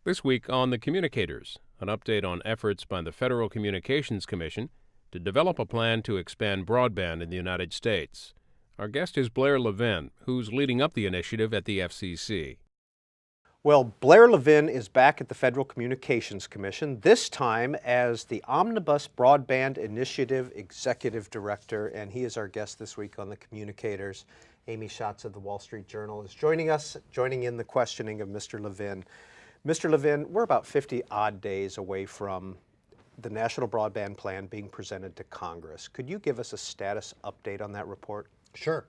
This week on the Communicators, an update on efforts by the Federal Communications Commission to develop a plan to expand broadband in the United States. Our guest is Blair Levin, who's leading up the initiative at the FCC. Well, Blair Levin is back at the Federal Communications Commission, this time as the Omnibus Broadband Initiative Executive Director, and he is our guest this week on the Communicators. Amy Schatz of the Wall Street Journal is joining us, joining in the questioning of Mr. Levin. Mr. Levin, we're about 50 odd days away from the National Broadband Plan being presented to Congress. Could you give us a status update on that report? Sure.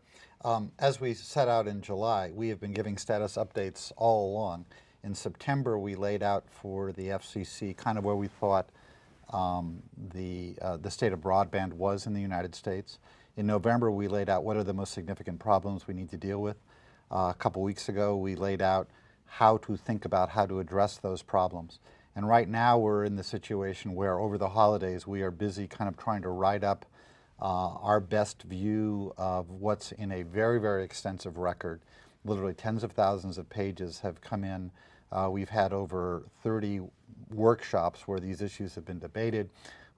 As we set out in July, we have been giving status updates all along. In September, we laid out for the FCC kind of where we thought the state of broadband was in the United States. In November, we laid out what are the most significant problems we need to deal with. A couple weeks ago, we laid out how to think about how to address those problems. And right now, we're in the situation where over the holidays, we are busy kind of trying to write up our best view of what's in a very, very extensive record. Literally tens of thousands of pages have come in. We've had over 30 workshops where these issues have been debated.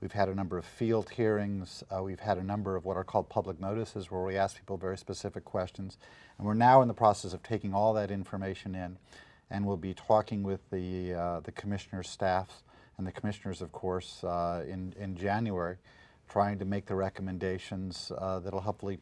We've had a number of field hearings. We've had a number of what are called public notices where we ask people very specific questions. And we're now in the process of taking all that information in, and we'll be talking with the commissioners' staffs and the commissioners, of course, in January, trying to make the recommendations that'll hopefully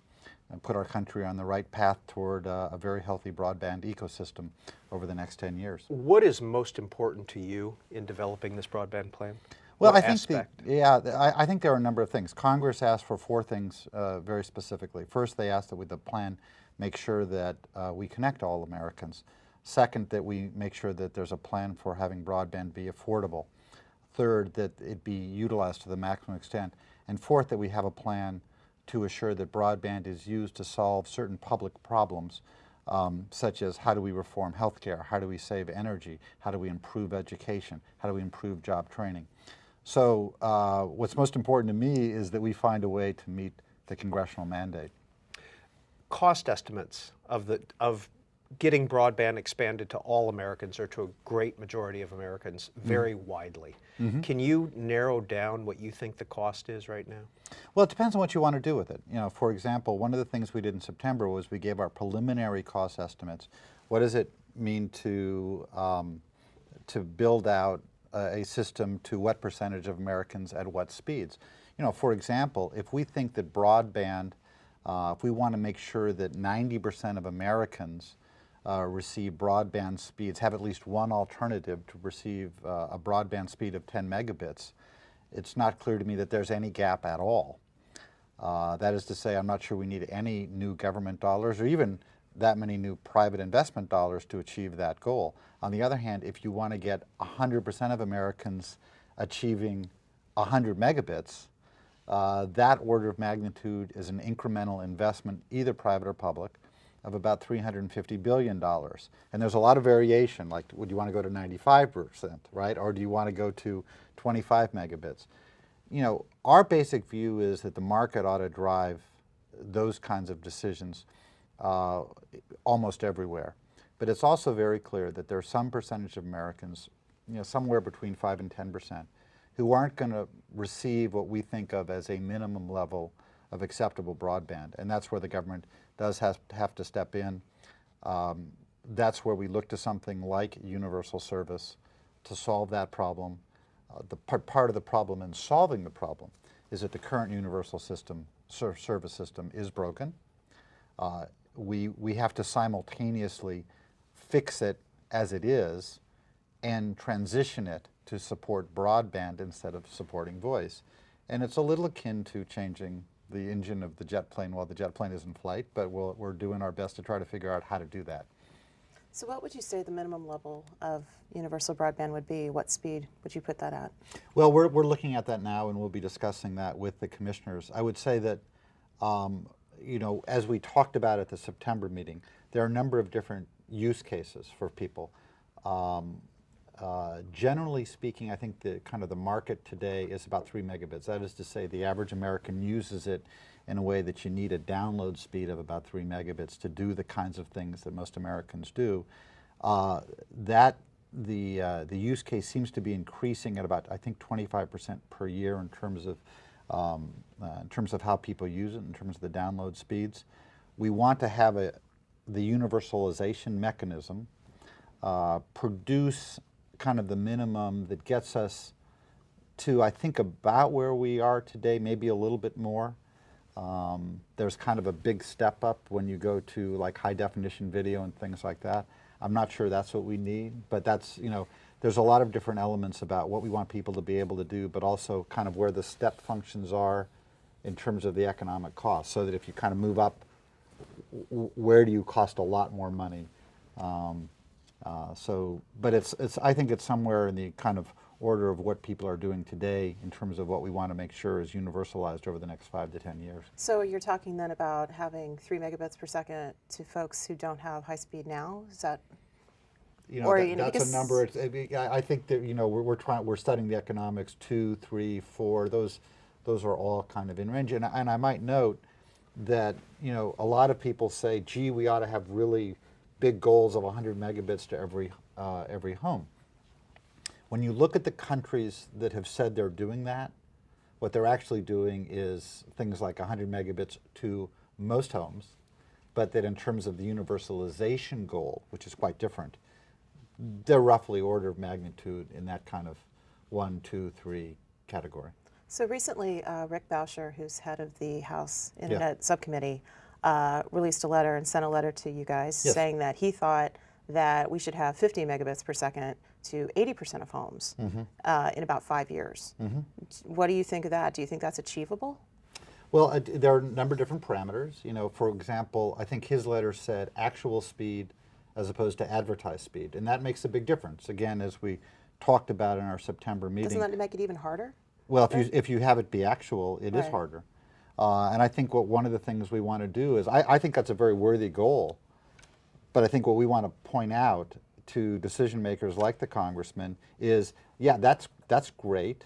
put our country on the right path toward a very healthy broadband ecosystem over the next 10 years. What is most important to you in developing this broadband plan? Well, What I think I think there are a number of things. Congress asked for four things very specifically. First, they asked that with the plan make sure that we connect all Americans. Second, that we make sure that there's a plan for having broadband be affordable. Third, that it be utilized to the maximum extent. And fourth, that we have a plan to assure that broadband is used to solve certain public problems, such as how do we reform healthcare, how do we save energy, how do we improve education, how do we improve job training. So what's most important to me is that we find a way to meet the congressional mandate. Cost estimates of getting broadband expanded to all Americans or to a great majority of Americans vary widely. Can you narrow down what you think the cost is right now? Well, it depends on what you want to do with it. You know, for example, one of the things we did in September was we gave our preliminary cost estimates. What does it mean to build out a system to what percentage of Americans at what speeds? You know, for example, if we think that broadband, if we want to make sure that 90% of Americans receive broadband speeds, have at least one alternative to receive a broadband speed of 10 megabits, it's not clear to me that there's any gap at all. That is to say, I'm not sure we need any new government dollars or even that many new private investment dollars to achieve that goal. On the other hand, if you want to get 100% of Americans achieving 100 megabits, that order of magnitude is an incremental investment, either private or public, of about $350 billion. And there's a lot of variation, like would you want to go to 95%, right? Or do you want to go to 25 megabits? You know, our basic view is that the market ought to drive those kinds of decisions almost everywhere. But it's also very clear that there's some percentage of Americans, you know, somewhere between 5 and 10%, who aren't going to receive what we think of as a minimum level of acceptable broadband. And that's where the government does have to step in. That's where we look to something like universal service to solve that problem. The part of the problem in solving the problem is that the current universal system, service system is broken. We have to simultaneously fix it as it is and transition it to support broadband instead of supporting voice. And it's a little akin to changing the engine of the jet plane while the jet plane is in flight, but we're doing our best to try to figure out how to do that. So what would you say the minimum level of universal broadband would be? What speed would you put that at? Well, we're looking at that now, and we'll be discussing that with the commissioners. I would say that, you know, as we talked about at the September meeting, there are a number of different use cases for people. Generally speaking, I think the market today is about 3 megabits. That is to say, the average American uses it in a way that you need a download speed of about 3 megabits to do the kinds of things that most Americans do. That the use case seems to be increasing at about, I think, 25% per year in terms of how people use it, in terms of the download speeds. We want to have the universalization mechanism produce kind of the minimum that gets us to, I think, about where we are today, maybe a little bit more. There's kind of a big step up when you go to like high definition video and things like that. I'm not sure that's what we need, but that's, there's a lot of different elements about what we want people to be able to do, but also kind of where the step functions are in terms of the economic cost, so that if you kind of move up, where do you cost a lot more money? But I think it's somewhere in the kind of order of what people are doing today in terms of what we want to make sure is universalized over the next 5 to 10 years. So you're talking then about having 3 megabits per second to folks who don't have high speed now? Is that? That's a number. I think that we're studying the economics, 2, 3, 4. Those are all kind of in range. And I might note that a lot of people say, gee, we ought to have really big goals of 100 megabits to every home. When you look at the countries that have said they're doing that, what they're actually doing is things like 100 megabits to most homes, but that in terms of the universalization goal, which is quite different, they're roughly order of magnitude in that kind of 1, 2, 3 category. So recently, Rick Bauscher, who's head of the House Internet Subcommittee, released a letter and sent a letter to you guys saying that he thought that we should have 50 megabits per second to 80% of homes in about 5 years. What do you think of that? Do you think that's achievable? Well, there are a number of different parameters. For example, I think his letter said actual speed as opposed to advertised speed, and that makes a big difference. Again, as we talked about in our September meeting. Doesn't that make it even harder? Well, if you have it be actual, it is harder. And I think one of the things we want to do is, I think that's a very worthy goal, but I think what we want to point out to decision makers like the congressman is, yeah, that's great.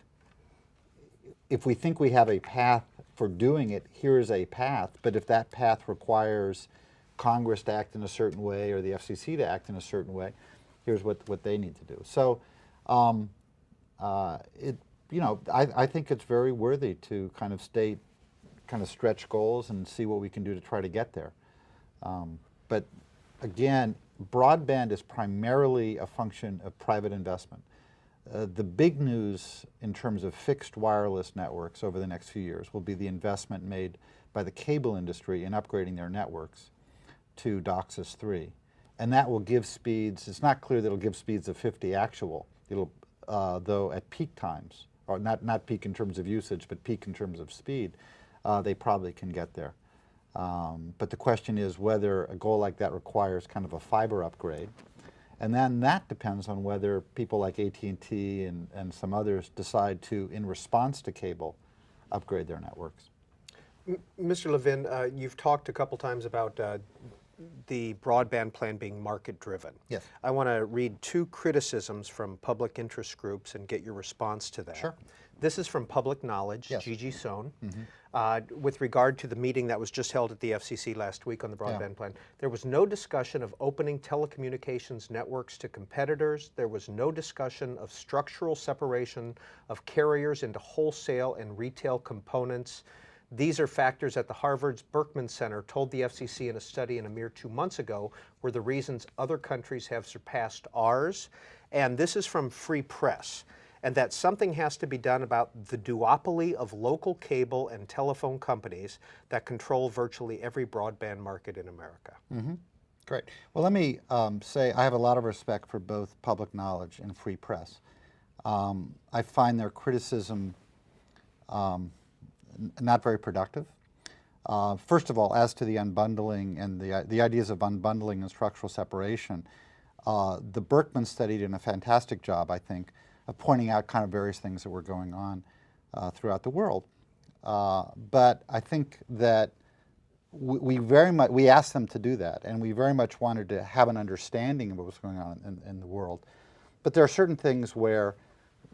If we think we have a path for doing it, here's a path, but if that path requires Congress to act in a certain way or the FCC to act in a certain way, here's what they need to do. So I think it's very worthy to kind of state kind of stretch goals and see what we can do to try to get there. But again, broadband is primarily a function of private investment. The big news in terms of fixed wireless networks over the next few years will be the investment made by the cable industry in upgrading their networks to DOCSIS 3. And that will give speeds, it's not clear that it'll give speeds of 50 actual. It'll, though at peak times, or not peak in terms of usage, but peak in terms of speed, they probably can get there. But the question is whether a goal like that requires kind of a fiber upgrade. And then that depends on whether people like AT&T and some others decide to, in response to cable, upgrade their networks. Mr. Levin, you've talked a couple times about the broadband plan being market-driven. Yes. I want to read 2 criticisms from public interest groups and get your response to that. Sure. This is from Public Knowledge, Yes. Gigi Sohn, with regard to the meeting that was just held at the FCC last week on the broadband plan. There was no discussion of opening telecommunications networks to competitors. There was no discussion of structural separation of carriers into wholesale and retail components. These are factors that the Harvard's Berkman Center told the FCC in a study in a mere 2 months ago were the reasons other countries have surpassed ours. And this is from Free Press. And that something has to be done about the duopoly of local cable and telephone companies that control virtually every broadband market in America. Great. Well, let me say I have a lot of respect for both Public Knowledge and Free Press. I find their criticism not very productive. First of all, as to the unbundling and the ideas of unbundling and structural separation, the Berkman study did a fantastic job, I think, of pointing out kind of various things that were going on throughout the world. But I think that we asked them to do that, and we very much wanted to have an understanding of what was going on in the world. But there are certain things where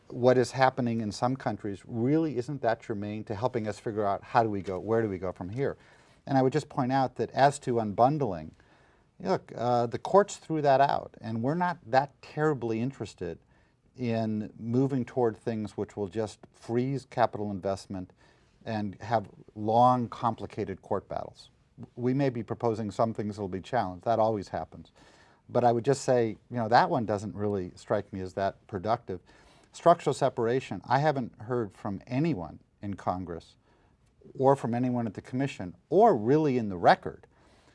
what is happening in some countries really isn't that germane to helping us figure out how do we go, where do we go from here. And I would just point out that as to unbundling, Look, the courts threw that out, and we're not that terribly interested in moving toward things which will just freeze capital investment and have long, complicated court battles. We may be proposing some things that will be challenged. That always happens. But I would just say, that one doesn't really strike me as that productive. Structural separation, I haven't heard from anyone in Congress or from anyone at the Commission or really in the record,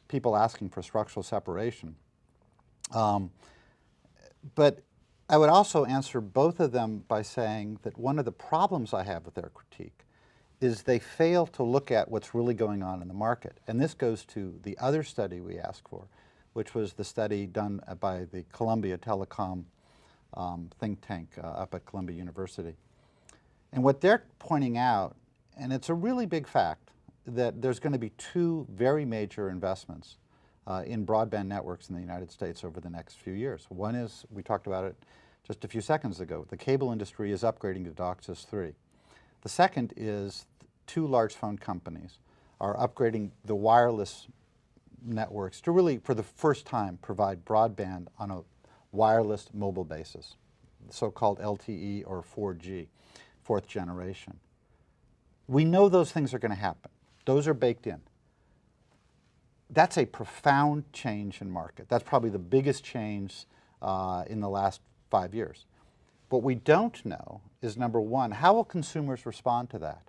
people asking for structural separation. But I would also answer both of them by saying that one of the problems I have with their critique is they fail to look at what's really going on in the market. And this goes to the other study we asked for, which was the study done by the Columbia Telecom think tank up at Columbia University. And what they're pointing out, and it's a really big fact, that there's going to be two very major investments in broadband networks in the United States over the next few years. One is, we talked about it just a few seconds ago, the cable industry is upgrading to DOCSIS 3. The second is two large phone companies are upgrading the wireless networks to really, for the first time, provide broadband on a wireless mobile basis, so-called LTE or 4G, fourth generation. We know those things are going to happen. Those are baked in. That's a profound change in market. That's probably the biggest change in the last 5 years. What we don't know is, number one, how will consumers respond to that?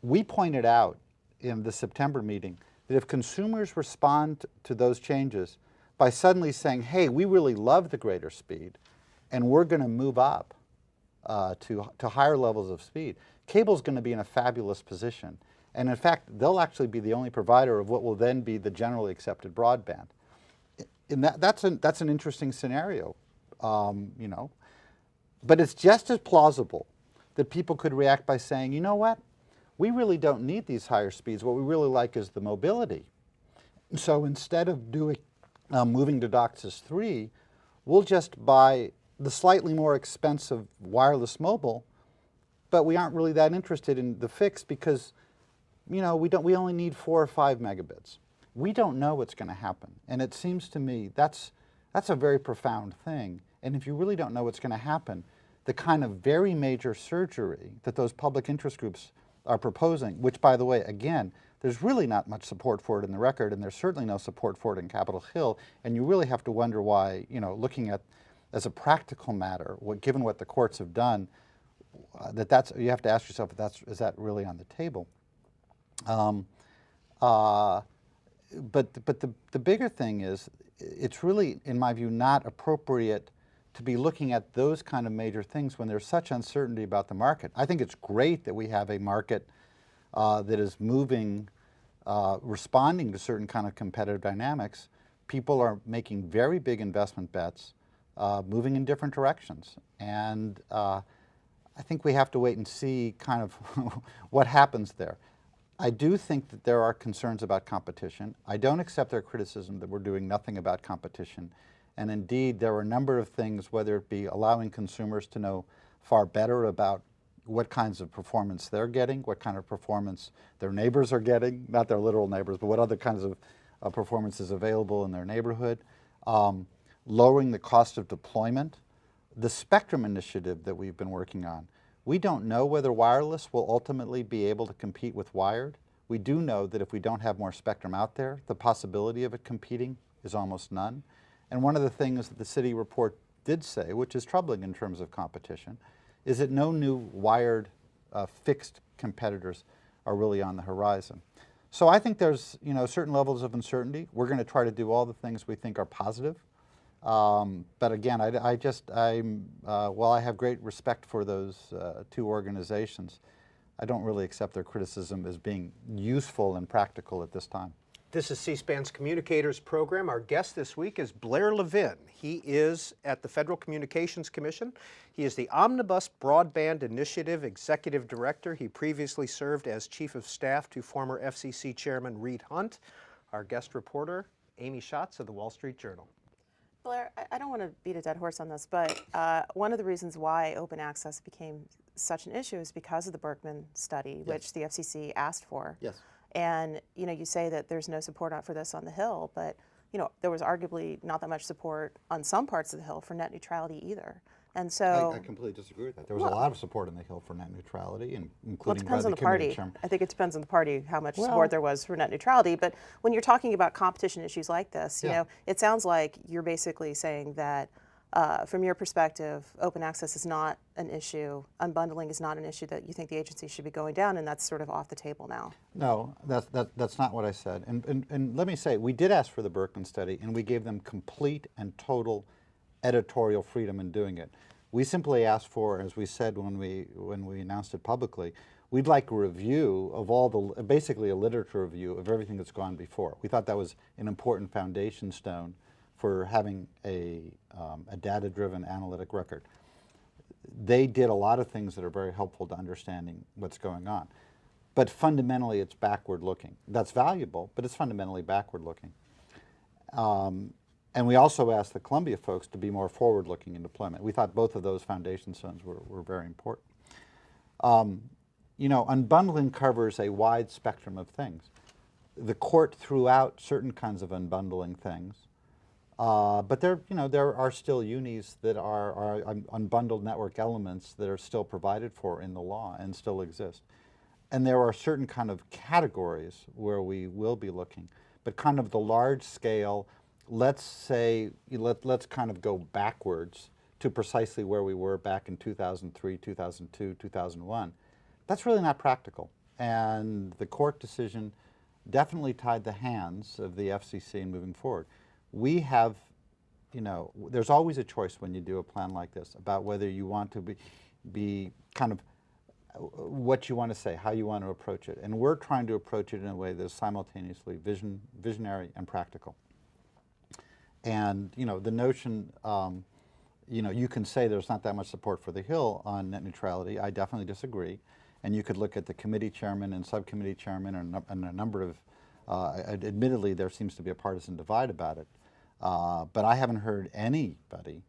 We pointed out in the September meeting that if consumers respond to those changes by suddenly saying, hey, we really love the greater speed and we're going to move up to higher levels of speed, cable's going to be in a fabulous position. And in fact, they'll actually be the only provider of what will then be the generally accepted broadband. And that's an interesting scenario, But it's just as plausible that people could react by saying, you know what? We really don't need these higher speeds. What we really like is the mobility. So instead of moving to DOCSIS 3, we'll just buy the slightly more expensive wireless mobile, but we aren't really that interested in the fixed because we only need 4 or 5 megabits. We don't know what's going to happen. And it seems to me that's a very profound thing. And if you really don't know what's going to happen, the kind of very major surgery that those public interest groups are proposing, which, by the way, again, there's really not much support for it in the record, and there's certainly no support for it in Capitol Hill, and you really have to wonder why, looking at, as a practical matter, given what the courts have done, you have to ask yourself, is that really on the table? But the bigger thing is, it's really, in my view, not appropriate to be looking at those kind of major things when there's such uncertainty about the market. I think it's great that we have a market that is moving, responding to certain kind of competitive dynamics. People are making very big investment bets, moving in different directions. And I think we have to wait and see kind of what happens there. I do think that there are concerns about competition. I don't accept their criticism that we're doing nothing about competition. And indeed, there are a number of things, whether it be allowing consumers to know far better about what kinds of performance they're getting, what kind of performance their neighbors are getting, not their literal neighbors, but what other kinds of performance is available in their neighborhood, lowering the cost of deployment, the spectrum initiative that we've been working on. We don't know whether wireless will ultimately be able to compete with wired. We do know that if we don't have more spectrum out there, the possibility of it competing is almost none. And one of the things that the city report did say, which is troubling in terms of competition, is that no new wired fixed competitors are really on the horizon. So I think there's certain levels of uncertainty. We're going to try to do all the things we think are positive. But again, while I have great respect for those two organizations, I don't really accept their criticism as being useful and practical at this time. This is C-SPAN's Communicators program. Our guest this week is Blair Levin. He is at the Federal Communications Commission. He is the Omnibus Broadband Initiative Executive Director. He previously served as Chief of Staff to former FCC Chairman Reed Hundt. Our guest reporter, Amy Schatz of the Wall Street Journal. Blair, I don't want to beat a dead horse on this, but one of the reasons why open access became such an issue is because of the Berkman study, which the FCC asked for. Yes. And you say that there's no support for this on the Hill, but there was arguably not that much support on some parts of the Hill for net neutrality either. And so I completely disagree with that. There was a lot of support on the Hill for net neutrality, and well, it including depends by on the the party. committee chairman. I think it depends on the party how much support there was for net neutrality. But when you're talking about competition issues like this, you know, it sounds like you're basically saying that from your perspective, open access is not an issue, unbundling is not an issue that you think the agency should be going down, and that's sort of off the table now. No, that's not what I said. And let me say, we did ask for the Berkman study, and we gave them complete and total editorial freedom in doing it. We simply asked for, as we said when we announced it publicly, we'd like a review of all the, basically a literature review of everything that's gone before. We thought that was an important foundation stone for having a data-driven analytic record. They did a lot of things that are very helpful to understanding what's going on. But fundamentally, it's backward-looking. That's valuable, but it's fundamentally backward-looking. And we also asked the Columbia folks to be more forward-looking in deployment. We thought both of those foundation stones were very important. You know, unbundling covers a wide spectrum of things. The court threw out certain kinds of unbundling things, but there are still unis that are unbundled network elements that are still provided for in the law and still exist. And there are certain kind of categories where we will be looking, but kind of the large scale, let's say, let's kind of go backwards to precisely where we were back in 2003, 2002, 2001. That's really not practical. And the court decision definitely tied the hands of the FCC in moving forward. We have, you know, there's always a choice when you do a plan like this about whether you want to be kind of what you want to say, how you want to approach it. And we're trying to approach it in a way that's simultaneously visionary and practical. And, you know, the notion, you know, you can say there's not that much support for the Hill on net neutrality. I definitely disagree. And you could look at the committee chairman and subcommittee chairman and a number of, admittedly, there seems to be a partisan divide about it. But I haven't heard anybody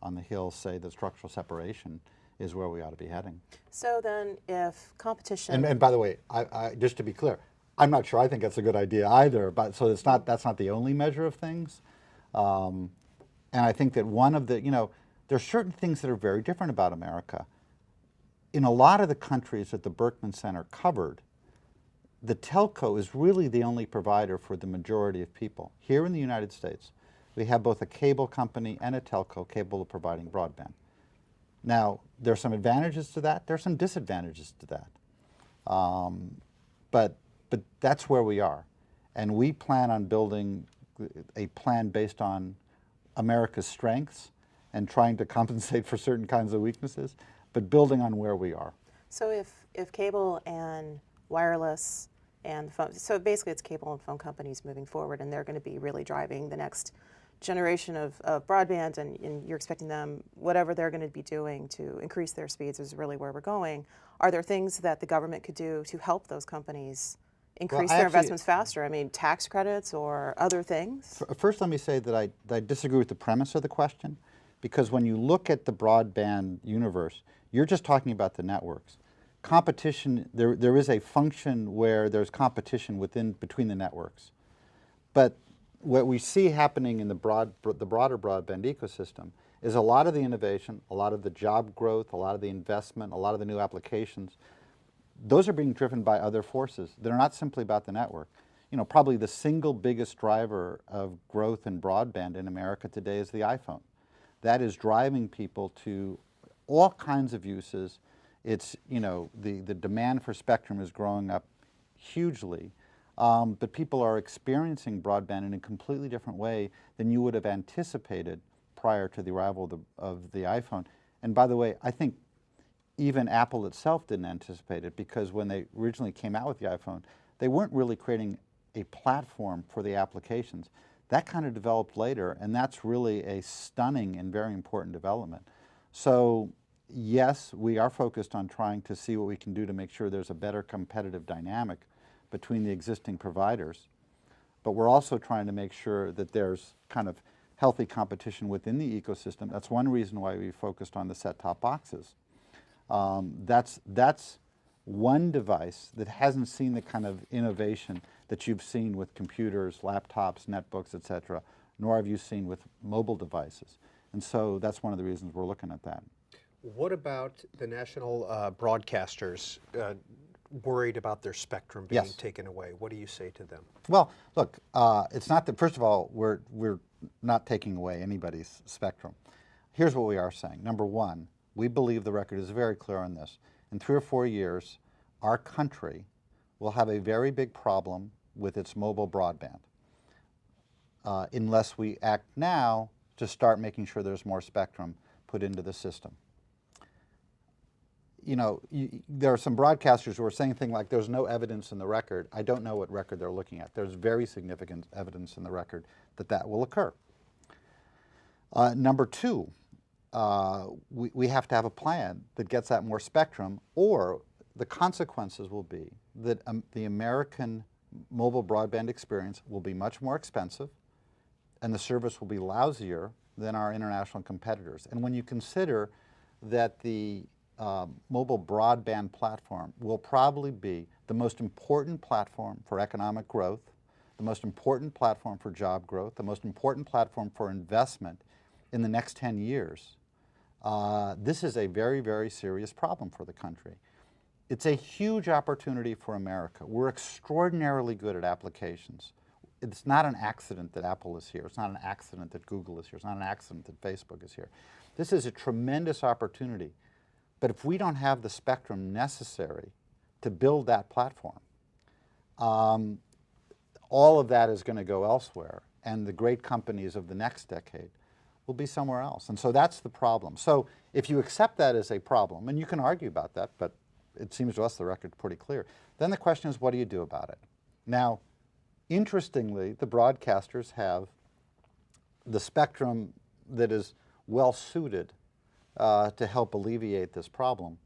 on the Hill say that structural separation is where we ought to be heading. So then if competition... And by the way, just to be clear, I'm not sure I think that's a good idea either, but so that's not the only measure of things. And I think that one of the, you know, there's certain things that are very different about America. In a lot of the countries that the Berkman Center covered, the telco is really the only provider for the majority of people. Here in the United States, we have both a cable company and a telco capable of providing broadband. Now, there are some advantages to that. There are some disadvantages to that. But that's where we are. And we plan on building a plan based on America's strengths and trying to compensate for certain kinds of weaknesses, but building on where we are. So if cable and wireless and phone, so basically it's cable and phone companies moving forward, and they're going to be really driving the next generation of broadband, and you're expecting them, whatever they're going to be doing to increase their speeds is really where we're going. Are there things that the government could do to help those companies increase their investments faster? I mean, tax credits or other things? First, let me say that I disagree with the premise of the question, because when you look at the broadband universe, you're just talking about the networks. Competition, there is a function where there's competition between the networks. But what we see happening in the broader broadband ecosystem is a lot of the innovation, a lot of the job growth, a lot of the investment, a lot of the new applications, those are being driven by other forces. They're not simply about the network. You know, probably the single biggest driver of growth in broadband in America today is the iPhone. That is driving people to all kinds of uses. It's, you know, the demand for spectrum is growing up hugely, but people are experiencing broadband in a completely different way than you would have anticipated prior to the arrival of the iPhone. And by the way, I think even Apple itself didn't anticipate it, because when they originally came out with the iPhone, they weren't really creating a platform for the applications. That kind of developed later, and that's really a stunning and very important development. So yes, we are focused on trying to see what we can do to make sure there's a better competitive dynamic between the existing providers, but we're also trying to make sure that there's kind of healthy competition within the ecosystem. That's one reason why we focused on the set-top boxes. That's one device that hasn't seen the kind of innovation that you've seen with computers, laptops, netbooks, et cetera, nor have you seen with mobile devices. And so that's one of the reasons we're looking at that. What about the national broadcasters worried about their spectrum being taken away? What do you say to them? Well, look, it's not that, first of all, we're not taking away anybody's spectrum. Here's what we are saying. Number one, we believe the record is very clear on this. In 3 or 4 years, our country will have a very big problem with its mobile broadband unless we act now to start making sure there's more spectrum put into the system. You know, there are some broadcasters who are saying things like there's no evidence in the record. I don't know what record they're looking at. There's very significant evidence in the record that that will occur. Number two, we have to have a plan that gets that more spectrum, or the consequences will be that the American mobile broadband experience will be much more expensive and the service will be lousier than our international competitors. And when you consider that the mobile broadband platform will probably be the most important platform for economic growth, the most important platform for job growth, the most important platform for investment in the next 10 years, this is a very, very serious problem for the country. It's a huge opportunity for America. We're extraordinarily good at applications. It's not an accident that Apple is here. It's not an accident that Google is here. It's not an accident that Facebook is here. This is a tremendous opportunity. But if we don't have the spectrum necessary to build that platform, all of that is going to go elsewhere, and the great companies of the next decade will be somewhere else. And so that's the problem. So if you accept that as a problem, and you can argue about that, but it seems to us the record's pretty clear, then the question is, what do you do about it? Now, interestingly, the broadcasters have the spectrum that is well suited to help alleviate this problem.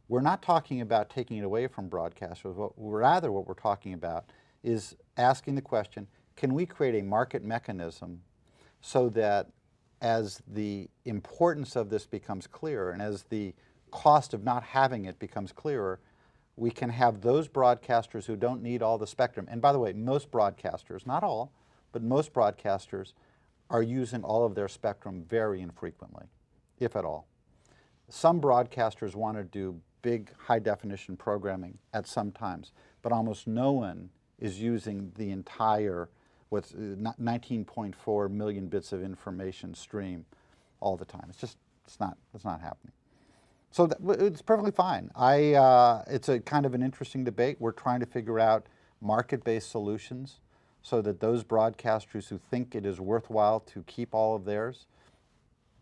We're not talking about taking it away from broadcasters. Rather, what we're talking about is asking the question, can we create a market mechanism so that as the importance of this becomes clearer and as the cost of not having it becomes clearer, we can have those broadcasters who don't need all the spectrum. And by the way, most broadcasters, not all, but most broadcasters are using all of their spectrum very infrequently, if at all. Some broadcasters want to do big high-definition programming at some times, but almost no one is using the entire 19.4 million bits of information stream all the time. It's not happening. So it's perfectly fine. It's a kind of an interesting debate. We're trying to figure out market-based solutions so that those broadcasters who think it is worthwhile to keep all of theirs,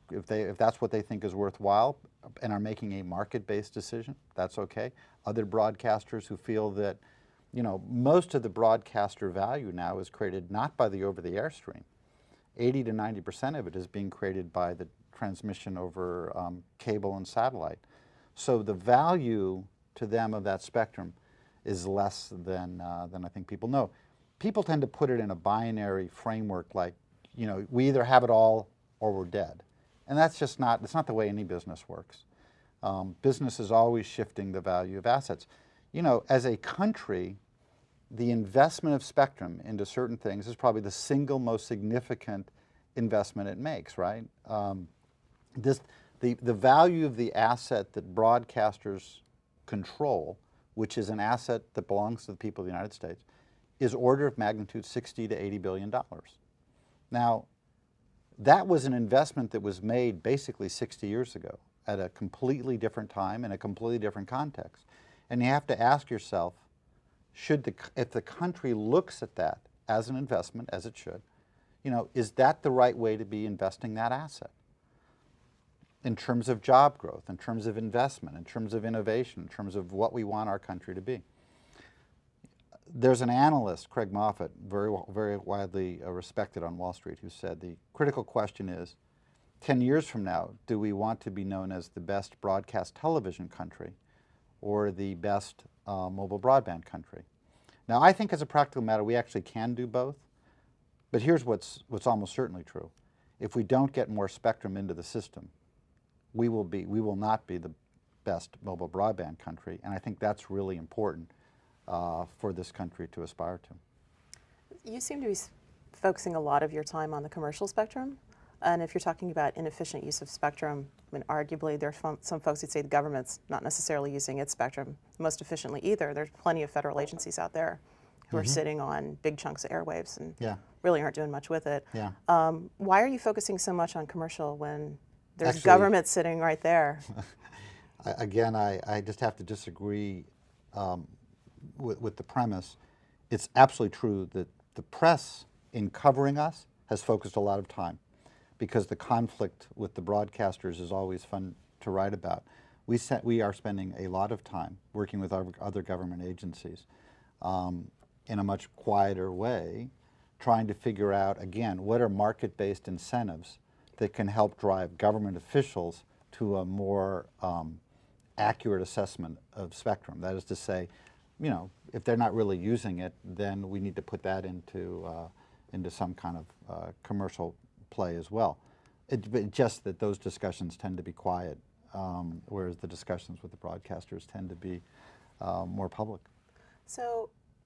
if that's what they think is worthwhile and are making a market-based decision, that's okay. Other broadcasters who feel that, you know, most of the broadcaster value now is created not by the over-the-air stream. 80 to 90% of it is being created by the transmission over cable and satellite. So the value to them of that spectrum is less than I think people know. People tend to put it in a binary framework like, you know, we either have it all or we're dead. And that's just not, it's not the way any business works. Business is always shifting the value of assets. You know, as a country, the investment of spectrum into certain things is probably the single most significant investment it makes, right? The value of the asset that broadcasters control, which is an asset that belongs to the people of the United States, is order of magnitude $60 to $80 billion. Now, that was an investment that was made basically 60 years ago at a completely different time in a completely different context. And you have to ask yourself, if the country looks at that as an investment, as it should, you know, is that the right way to be investing that asset? In terms of job growth, in terms of investment, in terms of innovation, in terms of what we want our country to be. There's an analyst, Craig Moffett, very widely respected on Wall Street, who said the critical question is, 10 years from now, do we want to be known as the best broadcast television country or the best mobile broadband country? Now, I think as a practical matter, we actually can do both, but here's what's almost certainly true. If we don't get more spectrum into the system, we will not be the best mobile broadband country, and I think that's really important for this country to aspire to. You seem to be focusing a lot of your time on the commercial spectrum. And if you're talking about inefficient use of spectrum, I mean, arguably there are some folks who'd say the government's not necessarily using its spectrum most efficiently either. There's plenty of federal agencies out there who are sitting on big chunks of airwaves and really aren't doing much with it. Yeah. Why are you focusing so much on commercial when there's Actually, government sitting right there? Again, I just have to disagree with the premise. It's absolutely true that the press, in covering us, has focused a lot of time, because the conflict with the broadcasters is always fun to write about. We are spending a lot of time working with other government agencies in a much quieter way, trying to figure out, again, what are market-based incentives that can help drive government officials to a more accurate assessment of spectrum. That is to say, you know, if they're not really using it, then we need to put that into some kind of commercial play as well. But just that those discussions tend to be quiet, whereas the discussions with the broadcasters tend to be more public.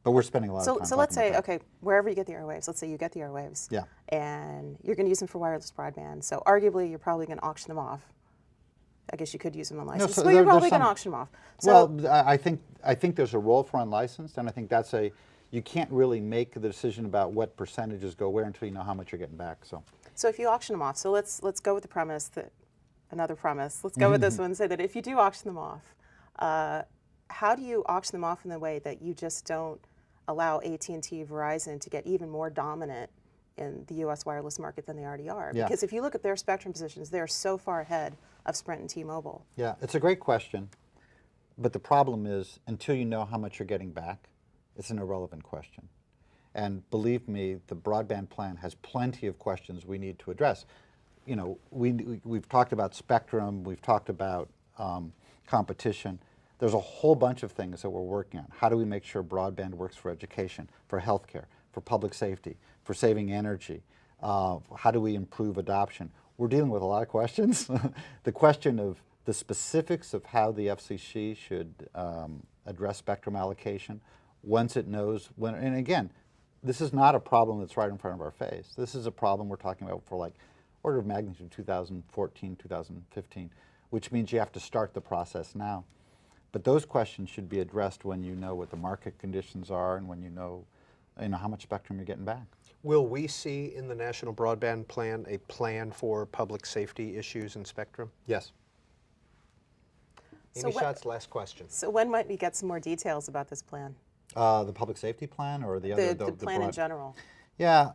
But we're spending a lot of time. So let's say, okay, wherever you get the airwaves, let's say you get the airwaves, yeah, and you're going to use them for wireless broadband. So arguably, you're probably going to auction them off. I guess you could use them unlicensed, so but you're probably going to auction them off. So, well, I think there's a role for unlicensed, and I think that's you can't really make the decision about what percentages go where until you know how much you're getting back. So if you auction them off, so let's go with the premise that another premise. Let's go with this one and say that if you do auction them off, how do you auction them off in the way that you just don't allow AT&T, Verizon to get even more dominant in the U.S. wireless market than they already are? Yeah. Because if you look at their spectrum positions, they're so far ahead of Sprint and T-Mobile. Yeah, it's a great question, but the problem is until you know how much you're getting back, it's an irrelevant question. And believe me, the broadband plan has plenty of questions we need to address. You know, we've talked about spectrum, we've talked about competition. There's a whole bunch of things that we're working on. How do we make sure broadband works for education, for healthcare, for public safety, for saving energy? How do we improve adoption? We're dealing with a lot of questions. The question of the specifics of how the FCC should address spectrum allocation once it knows when, and again, this is not a problem that's right in front of our face. This is a problem we're talking about for like order of magnitude 2014, 2015, which means you have to start the process now. But those questions should be addressed when you know what the market conditions are and when you know how much spectrum you're getting back. Will we see in the National Broadband Plan a plan for public safety issues in spectrum? Yes. Amy Schatz, last question. So when might we get some more details about this plan? The public safety plan or the other? The plan in general. Yeah.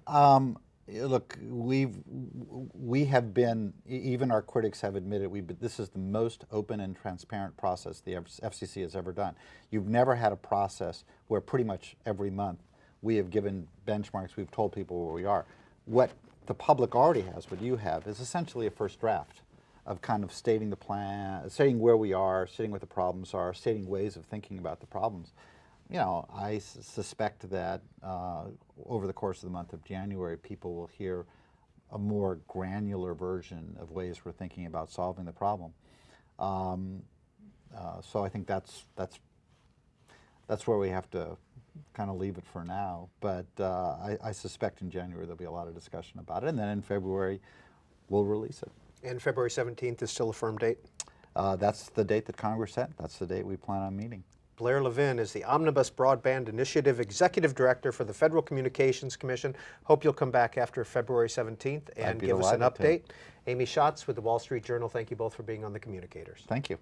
Look, we have been, even our critics have admitted, this is the most open and transparent process the FCC has ever done. You've never had a process where pretty much every month we have given benchmarks, we've told people where we are. What the public already has, what you have, is essentially a first draft of kind of stating the plan, stating where we are, stating what the problems are, stating ways of thinking about the problems. You know, I suspect that over the course of the month of January, people will hear a more granular version of ways we're thinking about solving the problem. So I think that's where we have to kind of leave it for now. But I suspect in January there'll be a lot of discussion about it, and then in February we'll release it. And February 17th is still a firm date? That's the date that Congress set. That's the date we plan on meeting. Blair Levin is the Omnibus Broadband Initiative Executive Director for the Federal Communications Commission. Hope you'll come back after February 17th and give us an update. Amy Schatz with the Wall Street Journal, thank you both for being on the Communicators. Thank you.